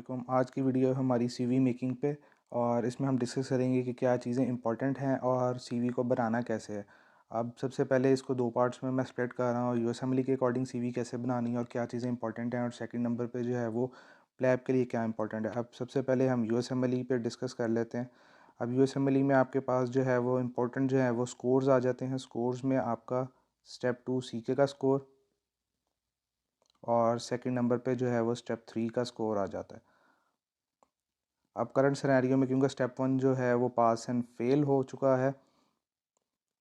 वालेकुम। आज की वीडियो हमारी सीवी मेकिंग पे और इसमें हम डिस्कस करेंगे कि क्या चीज़ें इंपॉर्टेंट हैं और सीवी को बनाना कैसे है। अब सबसे पहले इसको दो पार्ट्स में मैं स्प्लिट कर रहा हूँ, यूएसएमएल के अकॉर्डिंग सीवी कैसे बनानी है और क्या चीज़ें इंपॉर्टेंट हैं, और सेकंड नंबर पे जो है वो प्लैब के लिए क्या इंपॉर्टेंट है। अब सबसे पहले हम यूएसएमएल पे डिस्कस कर लेते हैं। अब यूएसएमएल में आपके पास जो है वो इम्पोर्टेंट जो है वो स्कोर्स आ जाते हैं। स्कोर्स में आपका स्टेप 2 सीके का स्कोर और सेकंड नंबर पे जो है वो स्टेप 3 का स्कोर आ जाता है। अब करंट सिनेरियो में क्योंकि स्टेप 1 जो है वो पास एंड फेल हो चुका है,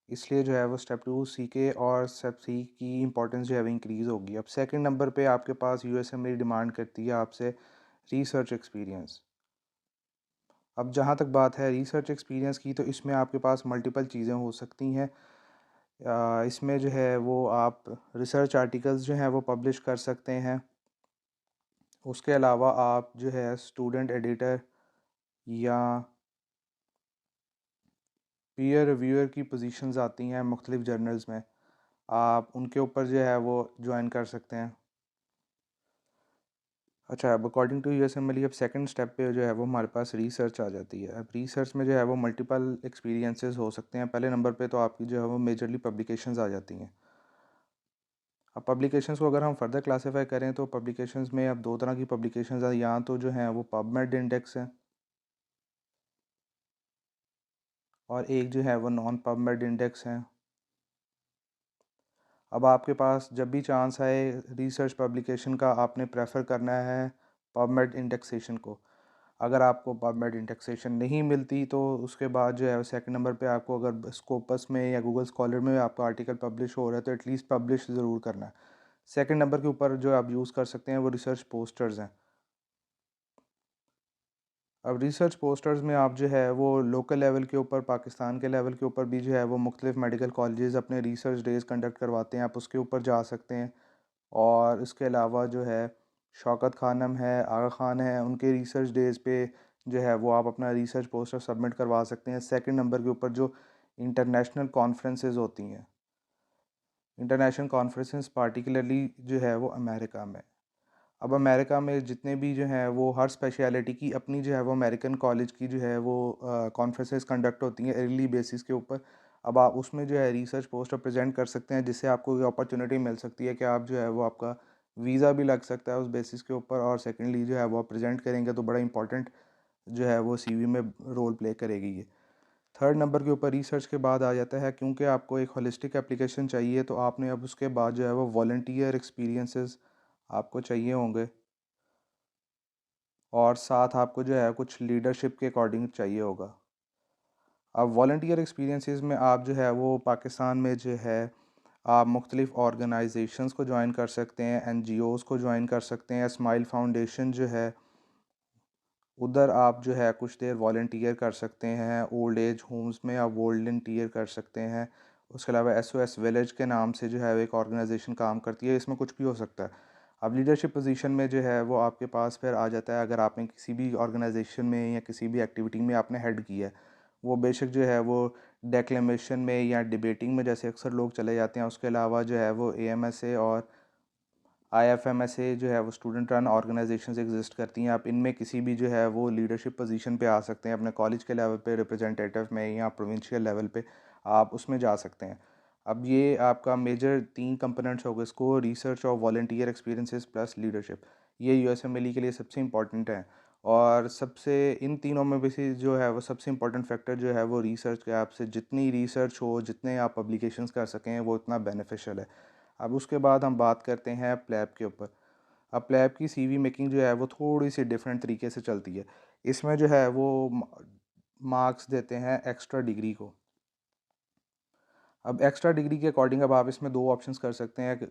इसलिए जो है वो स्टेप 2 सीके और स्टेप 3 की इंपॉर्टेंस जो है वो इंक्रीज़ होगी। अब सेकंड नंबर पे आपके पास यूएसएमएल डिमांड करती है आपसे रिसर्च एक्सपीरियंस। अब जहाँ तक बात है रिसर्च एक्सपीरियंस की, तो इसमें आपके पास मल्टीपल चीज़ें हो सकती हैं। इसमें जो है वो आप रिसर्च आर्टिकल्स जो हैं वो पब्लिश कर सकते हैं। उसके अलावा आप जो है स्टूडेंट एडिटर या पीयर रिव्यूअर की पोजीशंस आती हैं मुख्तलिफ़ जर्नल्स में, आप उनके ऊपर जो है वो ज्वाइन कर सकते हैं। अच्छा, अब अकॉर्डिंग टू यूएसएमएल अब सेकंड स्टेप पे जो है वो हमारे पास रिसर्च आ जाती है। अब रिसर्च में जो है वो मल्टीपल एक्सपीरियंसेस हो सकते हैं। पहले नंबर पे तो आपकी जो है वो मेजरली पब्लिकेशंस आ जाती हैं। अब पब्लिकेशंस को अगर हम फर्दर क्लासीफाई करें तो पब्लिकेशंस में अब दो तरह की पब्लिकेशंस हैं, या तो जो हैं वो पबमेड इंडेक्स हैं और एक जो है वो नॉन पबमेड इंडेक्स हैं। अब आपके पास जब भी चांस आए रिसर्च पब्लिकेशन का, आपने प्रेफर करना है पबमेड इंडेक्सेशन को। अगर आपको पबमेड इंडेक्सेशन नहीं मिलती तो उसके बाद जो है सेकंड नंबर पे आपको, अगर स्कोपस में या गूगल स्कॉलर में आपका आर्टिकल पब्लिश हो रहा है तो एटलीस्ट पब्लिश ज़रूर करना है। सेकंड नंबर के ऊपर जो आप यूज़ कर सकते हैं वो रिसर्च पोस्टर्स हैं। अब रिसर्च पोस्टर्स में आप जो है वो लोकल लेवल के ऊपर, पाकिस्तान के लेवल के ऊपर भी जो है वो मुख्तलिफ मेडिकल कॉलेजेस अपने रिसर्च डेज़ कंडक्ट करवाते हैं, आप उसके ऊपर जा सकते हैं। और इसके अलावा जो है शौकत खानम है, आगा ख़ान है, उनके रिसर्च डेज़ पे जो है वो आप अपना रिसर्च पोस्टर सबमिट करवा सकते हैं। सेकंड नंबर के ऊपर जो इंटरनेशनल कॉन्फ्रेंसेस होती हैं, इंटरनेशनल कॉन्फ्रेंसेस पार्टिकुलरली जो है वो अमेरिका में। अब अमेरिका में जितने भी जो हैं वो हर स्पेशलिटी की अपनी जो है वो अमेरिकन कॉलेज की जो है वो कॉन्फ्रेंसेस कंडक्ट होती हैं ईयरली बेसिस के ऊपर। अब आप उसमें जो है रिसर्च पोस्टर प्रेजेंट कर सकते हैं, जिससे आपको ये अपॉर्चुनिटी मिल सकती है कि आप जो है वो आपका वीज़ा भी लग सकता है उस बेसिस के ऊपर, और सेकेंडली जो है वो आप प्रेजेंट करेंगे तो बड़ा इंपॉर्टेंट जो है वो सीवी में रोल प्ले करेगी ये। थर्ड नंबर के ऊपर रिसर्च के बाद आ जाता है, क्योंकि आपको एक होलिस्टिक एप्लीकेशन चाहिए तो आपने अब उसके बाद जो है वो वॉलंटियर एक्सपीरियंसेस आपको चाहिए होंगे, और साथ आपको जो है कुछ लीडरशिप के अकॉर्डिंग चाहिए होगा। अब वॉलंटियर एक्सपीरियंसेस में आप जो है वो पाकिस्तान में जो है आप मुख्तलिफ़ ऑर्गेनाइजेशंस को ज्वाइन कर सकते हैं, एनजीओज़ को ज्वाइन कर सकते हैं। स्माइल फाउंडेशन जो है उधर आप जो है कुछ देर वॉलंटियर कर सकते हैं। ओल्ड एज होम्स में आप वॉलंटियर कर सकते हैं। उसके अलावा एसओएस विलेज के नाम से जो है एक ऑर्गेनाइजेशन काम करती है, इसमें कुछ भी हो सकता है। अब लीडरशिप पोजीशन में जो है वो आपके पास फिर आ जाता है, अगर आपने किसी भी ऑर्गेनाइजेशन में या किसी भी एक्टिविटी में आपने हेड किया है, वो बेशक जो है वो डेक्लेमेशन में या डिबेटिंग में जैसे अक्सर लोग चले जाते हैं। उसके अलावा जो है वो एएमएसए और आईएफएमएसए जो है वो स्टूडेंट रन ऑर्गेनाइजेशंस एग्जिस्ट करती हैं। आप इनमें किसी भी जो है वो लीडरशिप पोजीशन पे आ सकते हैं, अपने कॉलेज के लेवल पे रिप्रेजेंटेटिव में या प्रोविंशियल लेवल पे आप उसमें जा सकते हैं। अब ये आपका मेजर तीन कंपोनेंट्स हो गए, इसको रिसर्च और वॉलंटियर एक्सपीरियंसेस प्लस लीडरशिप। ये यूएसएमएल के लिए सबसे इंपॉर्टेंट है, और सबसे इन तीनों में भी से जो है वो सबसे इंपॉर्टेंट फैक्टर जो है वो रिसर्च के, आपसे जितनी रिसर्च हो, जितने आप पब्लिकेशंस कर सकें, वो उतना बेनिफिशियल है। अब उसके बाद हम बात करते हैं प्लैब के ऊपर। अब प्लैब की सीवी मेकिंग जो है वो थोड़ी सी डिफरेंट तरीके से चलती है। इसमें जो है वो मार्क्स देते हैं एक्स्ट्रा डिग्री को। अब एक्स्ट्रा डिग्री के अकॉर्डिंग अब आप इसमें दो ऑप्शंस कर सकते हैं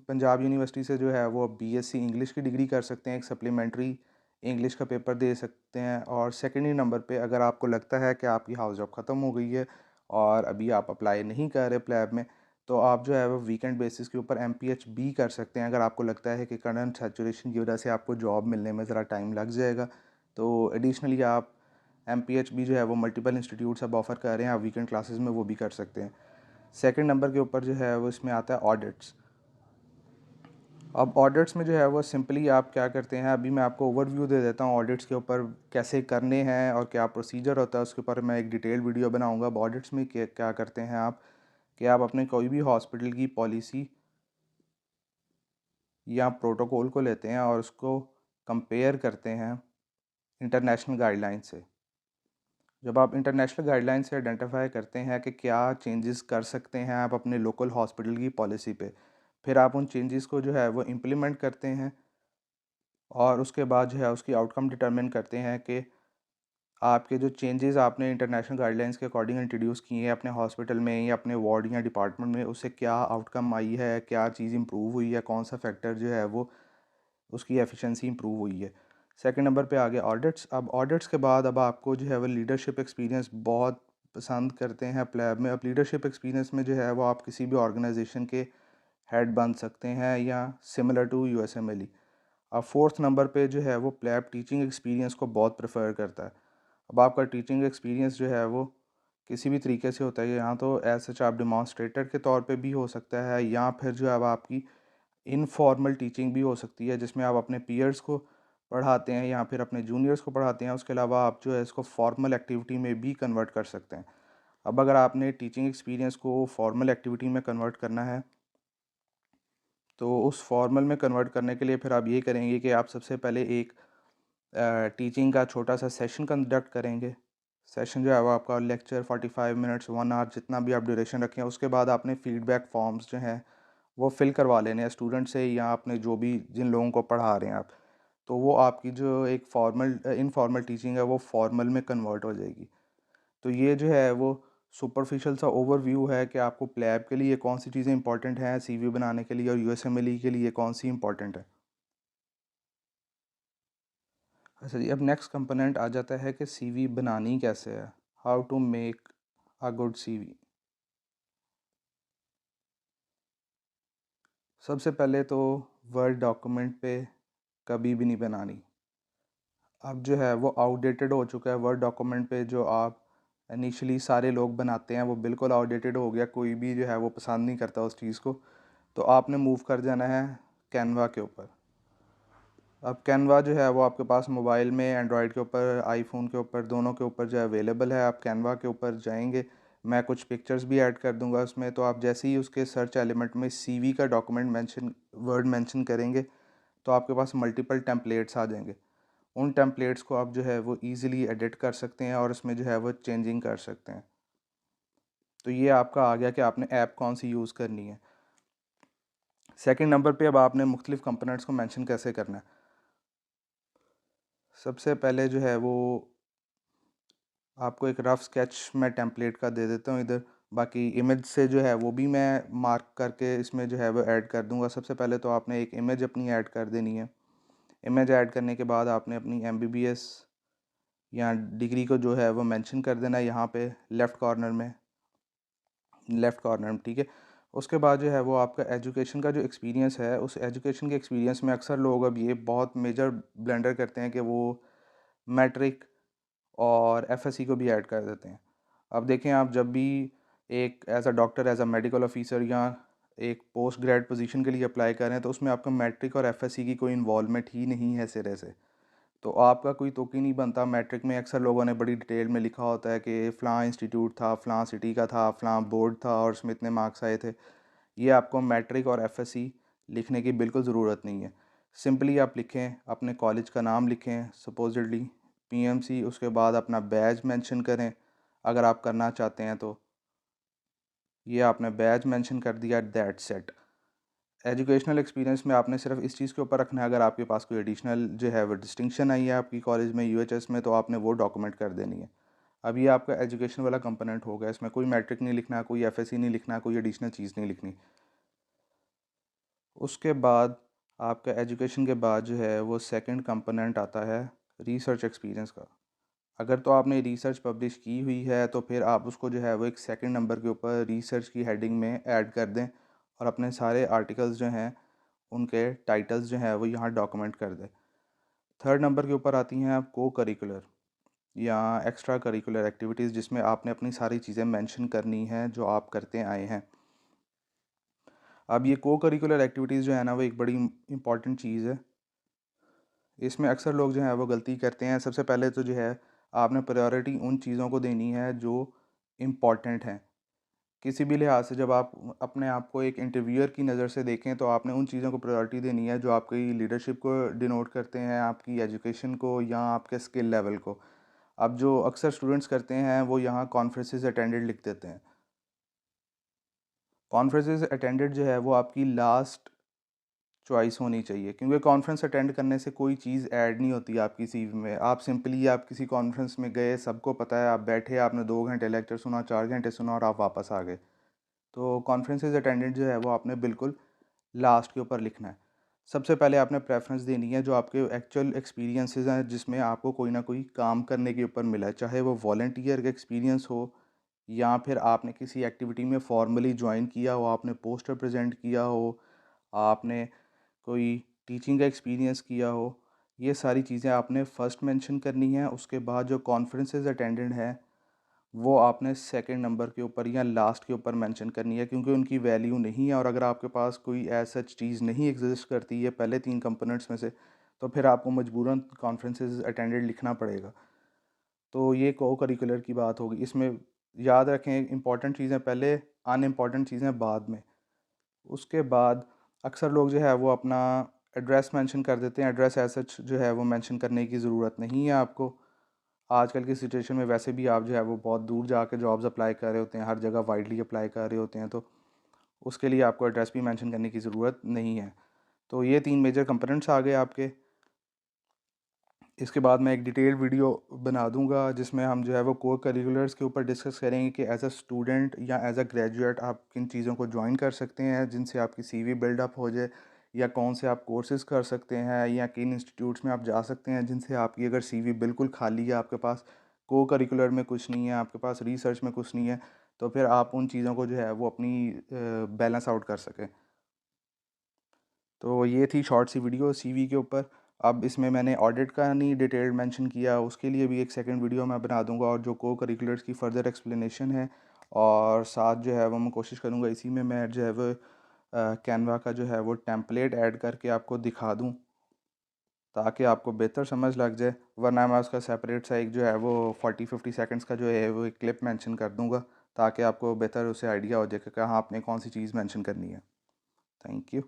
पंजाब यूनिवर्सिटी से जो है वो बीएससी इंग्लिश की डिग्री कर सकते हैं, एक सप्लीमेंट्री इंग्लिश का पेपर दे सकते हैं। और सेकेंडरी नंबर पे अगर आपको लगता है कि आपकी हाउस जॉब ख़त्म हो गई है और अभी आप अप्लाई नहीं कर रहे प्लैब में, तो आप जो है वो वीकेंड बेसिस के ऊपर एमपीएचबी कर सकते हैं। अगर आपको लगता है कि करंट सैचुरेशन की वजह से आपको जॉब मिलने में ज़रा टाइम लग जाएगा, तो एडिशनली आप एमपीएचबी जो है वो मल्टीपल इंस्टीट्यूट्स अब ऑफ़र कर रहे हैं, आप वीकेंड क्लासेस में वो भी कर सकते हैं। सेकंड नंबर के ऊपर जो है वो इसमें आता है ऑडिट्स। अब ऑडिट्स में जो है वो सिंपली आप क्या करते हैं, अभी मैं आपको ओवरव्यू दे देता हूँ ऑडिट्स के ऊपर कैसे करने हैं और क्या प्रोसीजर होता है, उसके ऊपर मैं एक डिटेल वीडियो बनाऊंगा। अब ऑडिट्स में क्या क्या करते हैं आप, कि आप अपने कोई भी हॉस्पिटल की पॉलिसी या प्रोटोकॉल को लेते हैं और उसको कंपेयर करते हैं इंटरनेशनल गाइडलाइन से। जब आप इंटरनेशनल गाइडलाइन से आइडेंटिफाई करते हैं कि क्या चेंजेस कर सकते हैं आप अपने लोकल हॉस्पिटल की पॉलिसी पे, फिर आप उन चेंजेस को जो है वो इम्प्लीमेंट करते हैं और उसके बाद जो है उसकी आउटकम डिटरमिन करते हैं कि आपके जो चेंजेस आपने इंटरनेशनल गाइडलाइंस के अकॉर्डिंग इंट्रोड्यूस किए हैं अपने हॉस्पिटल में या अपने वार्ड या डिपार्टमेंट में, उससे क्या आउटकम आई है, क्या चीज़ इंप्रूव हुई है, कौन सा फैक्टर जो है वो उसकी एफिशिएंसी इंप्रूव हुई है। सेकंड नंबर पे आ गया ऑडिट्स। अब ऑडिट्स के बाद अब आपको जो है वो लीडरशिप एक्सपीरियंस बहुत पसंद करते हैं प्लैब में। अब लीडरशिप एक्सपीरियंस में जो है वो आप किसी भी ऑर्गेनाइजेशन के हेड बन सकते हैं या सिमिलर टू यूएसएमएल। अब फोर्थ नंबर पे जो है वो प्लैब टीचिंग एक्सपीरियंस को बहुत प्रेफर करता है। अब आपका टीचिंग एक्सपीरियंस जो है वो किसी भी तरीके से होता है, यहाँ तो एज सच आप डिमॉन्स्ट्रेटर के तौर पे भी हो सकता है या फिर जो है अब आपकी इनफॉर्मल टीचिंग भी हो सकती है जिसमें आप अपने पीयर्स को पढ़ाते हैं या फिर अपने जूनियर्स को पढ़ाते हैं। उसके अलावा आप जो है इसको फॉर्मल एक्टिविटी में भी कन्वर्ट कर सकते हैं। अब अगर आपने टीचिंग एक्सपीरियंस को फॉर्मल एक्टिविटी में कन्वर्ट करना है तो उस फॉर्मल में कन्वर्ट करने के लिए फिर आप ये करेंगे कि आप सबसे पहले एक टीचिंग का छोटा सा सेशन कंडक्ट करेंगे। सेशन जो है वो आपका लेक्चर 45 मिनट्स 1 आवर जितना भी आप ड्यूरेशन रखें। उसके बाद आपने फीडबैक फॉर्म्स जो हैं वो फिल करवा लेने हैं स्टूडेंट से या आपने जो भी जिन लोगों को पढ़ा रहे हैं आप। तो वो आपकी जो एक फॉर्मल इनफॉर्मल टीचिंग है वो फॉर्मल में कन्वर्ट हो जाएगी। तो ये जो है वो सुपरफिशियल सा ओवरव्यू है कि आपको प्लैब के लिए कौन सी चीज़ें इंपॉर्टेंट हैं सीवी बनाने के लिए और यूएसएमएलई के लिए कौन सी इंपॉर्टेंट है। अच्छा जी, अब नेक्स्ट कंपोनेंट आ जाता है कि सीवी बनानी कैसे है, how to make a good CV. सबसे पहले तो वर्ड डॉक्यूमेंट पे कभी भी नहीं बनानी। अब जो है वो आउटडेटेड हो चुका है वर्ड डॉक्यूमेंट पे जो आप इनिशियली सारे लोग बनाते हैं वो बिल्कुल आउटडेटेड हो गया, कोई भी जो है वो पसंद नहीं करता उस चीज़ को। तो आपने मूव कर जाना है कैनवा के ऊपर। अब कैनवा जो है वो आपके पास मोबाइल में एंड्रॉयड के ऊपर आईफोन के ऊपर दोनों के ऊपर जो है अवेलेबल है। आप कैनवा के ऊपर जाएंगे, मैं कुछ पिक्चर्स भी ऐड कर दूंगा उसमें। तो आप जैसे ही उसके सर्च एलिमेंट में सीवी का डॉक्यूमेंट मेंशन वर्ड मेंशन करेंगे तो आपके पास मल्टीपल टेम्पलेट्स आ जाएंगे। उन टेम्पलेट्स को आप जो है वो ईज़िली एडिट कर सकते हैं और उसमें जो है वो चेंजिंग कर सकते हैं। तो ये आपका आ गया कि आपने ऐप कौन सी यूज़ करनी है। सेकंड नंबर पे अब आपने मुख्तलिफ कंपोनेंट्स को मेंशन कैसे करना है। सबसे पहले जो है वो आपको एक रफ़ स्केच मैं टेम्पलेट का दे देता हूँ इधर। बाकी इमेज से जो है वो भी मैं मार्क करके इसमें जो है वो ऐड कर दूँगा। सबसे पहले तो आपने एक इमेज अपनी ऐड कर देनी है। इमेज ऐड करने के बाद आपने अपनी एमबीबीएस या डिग्री को जो है वो मेंशन कर देना है यहाँ पे लेफ़्ट कॉर्नर में, लेफ़्ट कॉर्नर में, ठीक है। उसके बाद जो है वो आपका एजुकेशन का जो एक्सपीरियंस है उस एजुकेशन के एक्सपीरियंस में अक्सर लोग अब ये बहुत मेजर ब्लेंडर करते हैं कि वो मैट्रिक और एफएससी को भी ऐड कर देते हैं। अब देखें, आप जब भी एक as a doctor as a medical officer या एक पोस्ट ग्रेड पोजीशन के लिए अप्लाई कर रहे हैं तो उसमें आपका मैट्रिक और एफएससी की कोई इन्वॉल्वमेंट ही नहीं है सिरे से। तो आपका कोई तुक ही नहीं बनता। मैट्रिक में अक्सर लोगों ने बड़ी डिटेल में लिखा होता है कि फ़लाँ इंस्टीट्यूट था, फ़लाँ सिटी का था, फ़लाँ बोर्ड था और उसमें इतने मार्क्स आए थे। ये आपको मैट्रिक और एफएससी लिखने की बिल्कुल ज़रूरत नहीं है। सिंपली आप लिखें, अपने कॉलेज का नाम लिखें, सपोजिटली पीएमसी, उसके बाद अपना बैच मेंशन करें अगर आप करना चाहते हैं तो। ये आपने बैच मेंशन कर दिया, दैट सेट। एजुकेशनल एक्सपीरियंस में आपने सिर्फ इस चीज़ के ऊपर रखना है, अगर आपके पास कोई एडिशनल जो है वो डिस्टिंक्शन आई है आपकी कॉलेज में यूएचएस में तो आपने वो डॉक्यूमेंट कर देनी है। अब ये आपका एजुकेशन वाला कंपोनेंट हो गया, इसमें कोई मैट्रिक नहीं लिखना, कोई एफएससी नहीं लिखना, कोई एडिशनल चीज़ नहीं लिखनी। उसके बाद आपका एजुकेशन के बाद जो है वो सेकंड कंपोनेंट आता है रिसर्च एक्सपीरियंस का। अगर तो आपने रिसर्च पब्लिश की हुई है तो फिर आप उसको जो है वो एक सेकंड नंबर के ऊपर रिसर्च की हेडिंग में ऐड कर दें और अपने सारे आर्टिकल्स जो हैं उनके टाइटल्स जो हैं वो यहाँ डॉक्यूमेंट कर दें। थर्ड नंबर के ऊपर आती हैं आप को करिकुलर या एक्स्ट्रा करिकुलर एक्टिविटीज़, जिसमें आपने अपनी सारी चीज़ें मेंशन करनी हैं जो आप करते आए हैं। अब ये को करिकुलर एक्टिविटीज़ जो है ना, वो एक बड़ी इम्पॉर्टेंट चीज़ है। इसमें अक्सर लोग जो हैं वो गलती करते हैं। सबसे पहले तो जो है, आपने प्रायोरिटी उन चीज़ों को देनी है जो इम्पॉर्टेंट हैं। किसी भी लिहाज से जब आप अपने आप को एक इंटरव्यूअर की नज़र से देखें, तो आपने उन चीज़ों को प्रायोरिटी देनी है जो आपकी लीडरशिप को डिनोट करते हैं, आपकी एजुकेशन को या आपके स्किल लेवल को। अब जो अक्सर स्टूडेंट्स करते हैं, वो यहाँ कॉन्फ्रेंसेस अटेंडेड लिख देते हैं। कॉन्फ्रेंसेस अटेंडेड जो है वो आपकी लास्ट चॉइस होनी चाहिए, क्योंकि कॉन्फ्रेंस अटेंड करने से कोई चीज़ ऐड नहीं होती आपकी सीवी में। आप सिंपली आप किसी कॉन्फ्रेंस में गए, सबको पता है, आप बैठे, आपने 2 घंटे लेक्चर सुना, 4 घंटे सुना और आप वापस आ गए। तो कॉन्फ्रेंसेस अटेंडेंट जो है वो आपने बिल्कुल लास्ट के ऊपर लिखना है। सबसे पहले आपने प्रेफ़रेंस देनी है जो आपके एक्चुअल एक्सपीरियंसेस हैं, जिसमें आपको कोई ना कोई काम करने के ऊपर मिला है। चाहे वो वॉलंटियर का एक्सपीरियंस हो, या फिर आपने किसी एक्टिविटी में फॉर्मली जॉइन किया हो, आपने पोस्टर प्रेज़ेंट किया हो, आपने कोई टीचिंग का एक्सपीरियंस किया हो। ये सारी चीज़ें आपने फ़र्स्ट मेंशन करनी है। उसके बाद जो कॉन्फ्रेंसेस अटेंडेंट हैं, वो आपने सेकंड नंबर के ऊपर या लास्ट के ऊपर मेंशन करनी है, क्योंकि उनकी वैल्यू नहीं है। और अगर आपके पास कोई एज सच चीज़ नहीं एग्जिस्ट करती है पहले 3 कंपोनेंट्स में से, तो फिर आपको मजबूरन कॉन्फ्रेंसेस अटेंडेड लिखना पड़ेगा। तो ये को करिकुलर की बात होगी। इसमें याद रखें, इंपॉर्टेंट चीज़ें पहले, अनइम्पॉर्टेंट चीज़ें बाद में। उसके बाद अक्सर लोग जो है वो अपना एड्रेस मेंशन कर देते हैं। एड्रेस एज सच जो है वो मेंशन करने की ज़रूरत नहीं है आपको। आजकल की सिचुएशन में वैसे भी आप जो है वो बहुत दूर जाके जॉब्स अप्लाई कर रहे होते हैं, हर जगह वाइडली अप्लाई कर रहे होते हैं, तो उसके लिए आपको एड्रेस भी मेंशन करने की ज़रूरत नहीं है। तो ये 3 मेजर कंपोनेंट्स आ गए आपके। इसके बाद मैं एक डिटेल वीडियो बना दूंगा, जिसमें हम जो है वो को करिकुलर्स के ऊपर डिस्कस करेंगे कि एज अ स्टूडेंट या एज अ ग्रेजुएट आप किन चीज़ों को ज्वाइन कर सकते हैं जिनसे आपकी सीवी बिल्डअप हो जाए, या कौन से आप कोर्सेज़ कर सकते हैं, या किन इंस्टीट्यूट्स में आप जा सकते हैं जिनसे आपकी अगर सीवी बिल्कुल खाली है, आपके पास को करिकुलर में कुछ नहीं है, आपके पास रिसर्च में कुछ नहीं है, तो फिर आप उन चीज़ों को जो है वो अपनी बैलेंस आउट कर सकें। तो ये थी शॉर्ट सी वीडियो सीवी के ऊपर। अब इसमें मैंने ऑडिट का नहीं डिटेल्ड मेंशन किया, उसके लिए भी एक सेकंड वीडियो मैं बना दूंगा, और जो को करिकुलर्स की फ़र्दर एक्सप्लेनेशन है, और साथ जो है वो मैं कोशिश करूंगा इसी में मैं जो है वो कैनवा का जो है वो टेम्पलेट ऐड करके आपको दिखा दूं, ताकि आपको बेहतर समझ लग जाए। वरना मैं उसका सेपरेट सा एक जो है वो 40-50 सेकंड्स का जो है वो एक क्लिप मेंशन कर दूंगा, ताकि आपको बेहतर उसे आइडिया हो जाए कि कहाँ आपने कौन सी चीज़ मेंशन करनी है। Thank you.